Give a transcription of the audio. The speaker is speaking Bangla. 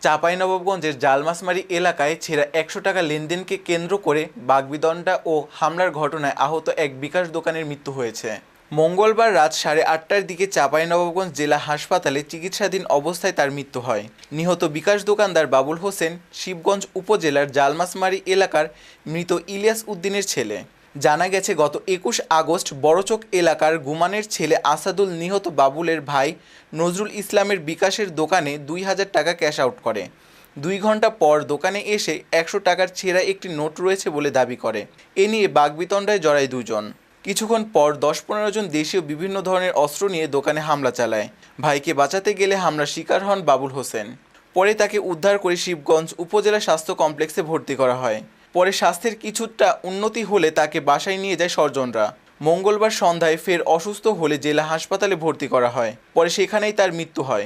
চাঁপাইনবাবগঞ্জের জালমাছমারি এলাকায় ছেঁড়া ১০০ টাকা লেনদেনকে কেন্দ্র করে বাগবিতণ্ডা ও হামলার ঘটনায় আহত এক বিকাশ দোকানের মৃত্যু হয়েছে। মঙ্গলবার রাত 8:30টার দিকে চাঁপাইনবাবগঞ্জ জেলা হাসপাতালে চিকিৎসাধীন অবস্থায় তার মৃত্যু হয়। নিহত বিকাশ দোকানদার বাবুল হোসেন শিবগঞ্জ উপজেলার জালমাছমারি এলাকার মৃত ইলিয়াস উদ্দিনের ছেলে। জানা গেছে, গত ২১ আগস্ট বড়চক এলাকার গুমানের ছেলে আসাদুল নিহত বাবুলের ভাই নজরুল ইসলামের বিকাশের দোকানে ২,০০০ টাকা ক্যাশ আউট করে। ২ ঘন্টা পর দোকানে এসে ১০০ টাকার ছেঁড়া একটি নোট রয়েছে বলে দাবি করে। এ নিয়ে বাগবিতণ্ডায় জড়ায় দুজন। কিছুক্ষণ পর ১০-১৫ জন দেশীয় বিভিন্ন ধরনের অস্ত্র নিয়ে দোকানে হামলা চালায়। ভাইকে বাঁচাতে গেলে হামলার শিকার হন বাবুল হোসেন। পরে তাকে উদ্ধার করে শিবগঞ্জ উপজেলা স্বাস্থ্য কমপ্লেক্সে ভর্তি করা হয়। পরে স্বাস্থ্যের কিছুটা উন্নতি হলে তাকে বাসায় নিয়ে যায় স্বজনরা। মঙ্গলবার সন্ধ্যায় ফের অসুস্থ হলে জেলা হাসপাতালে ভর্তি করা হয়। পরে সেখানেই তার মৃত্যু হয়।